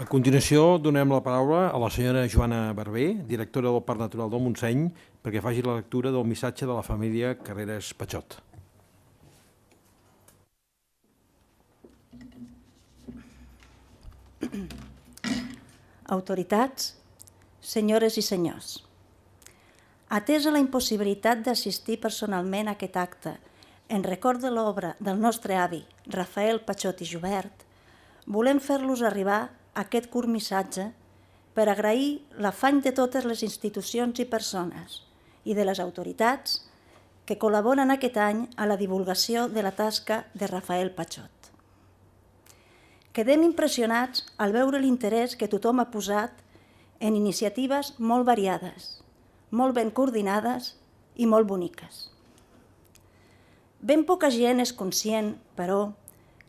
A continuació, donem la paraula a la senyora Joana Barber, directora del Parc Natural del Montseny, perquè faci la lectura del missatge de la família Carreras Pachot. Autoritats, senyores i senyors, atesa la impossibilitat d'assistir personalment a aquest acte en record de l'obra del nostre avi Rafael Pachot i Jubert, volem fer-los arribar aquest curt missatge per agrair l'afany de totes les institucions i persones i de les autoritats que col·laboren aquest any a la divulgació de la tasca de Rafael Pachot. Quedem impressionats al veure l'interès que tothom ha posat en iniciatives molt variades, molt ben coordinades i molt boniques. Ben poca gent és conscient, però,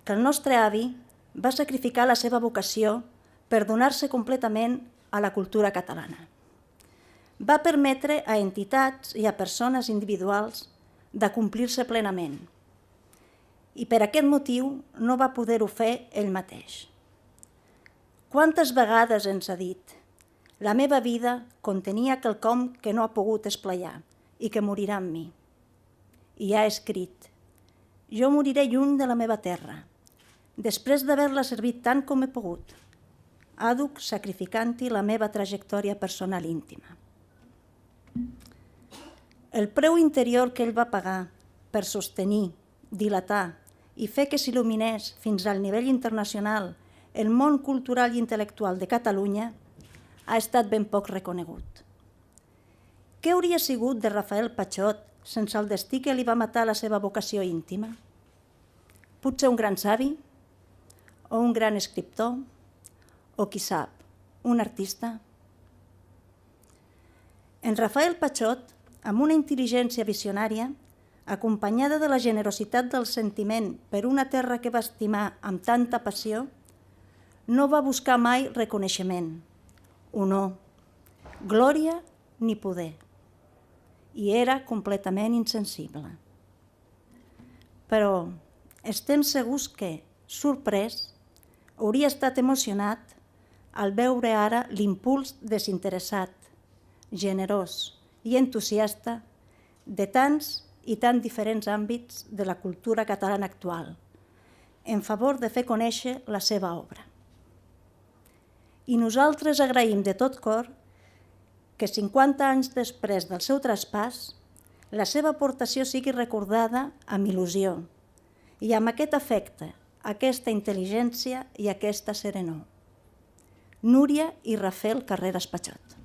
que el nostre avi va sacrificar la seva vocació per donar-se completament a la cultura catalana. Va permetre a entitats i a persones individuals d'acomplir-se plenament. I per aquest motiu no va poder-ho fer ell mateix. Quantes vegades ens ha dit: la meva vida contenia quelcom que no ha pogut esplayar i que morirà amb mi. I ha escrit: jo moriré lluny de la meva terra, després d'haver-la servit tant com he pogut, àdhuc sacrificant-hi la meva trajectòria personal íntima. El preu interior que ell va pagar per sostenir, dilatar i fer que s'il·luminés fins al nivell internacional el món cultural i intel·lectual de Catalunya ha estat ben poc reconegut. Què hauria sigut de Rafael Pachot sense el destí que li va matar la seva vocació íntima? Potser un gran savi? O un gran escriptor? O, qui sap, un artista? En Rafael Pachot, amb una intel·ligència visionària, acompanyada de la generositat del sentiment per una terra que va estimar amb tanta passió, no va buscar mai reconeixement, honor, glòria ni poder, i era completament insensible. Però estem segurs que, sorprès, hauria estat emocionat al veure ara l'impuls desinteressat, generós i entusiasta de tants i tan diferents àmbits de la cultura catalana actual, en favor de fer conèixer la seva obra. I nosaltres agraïm de tot cor que 50 anys després del seu traspàs, la seva aportació sigui recordada amb il·lusió i amb aquest afecte, aquesta intel·ligència i aquesta serenor. Núria i Rafael Carreras Pachot.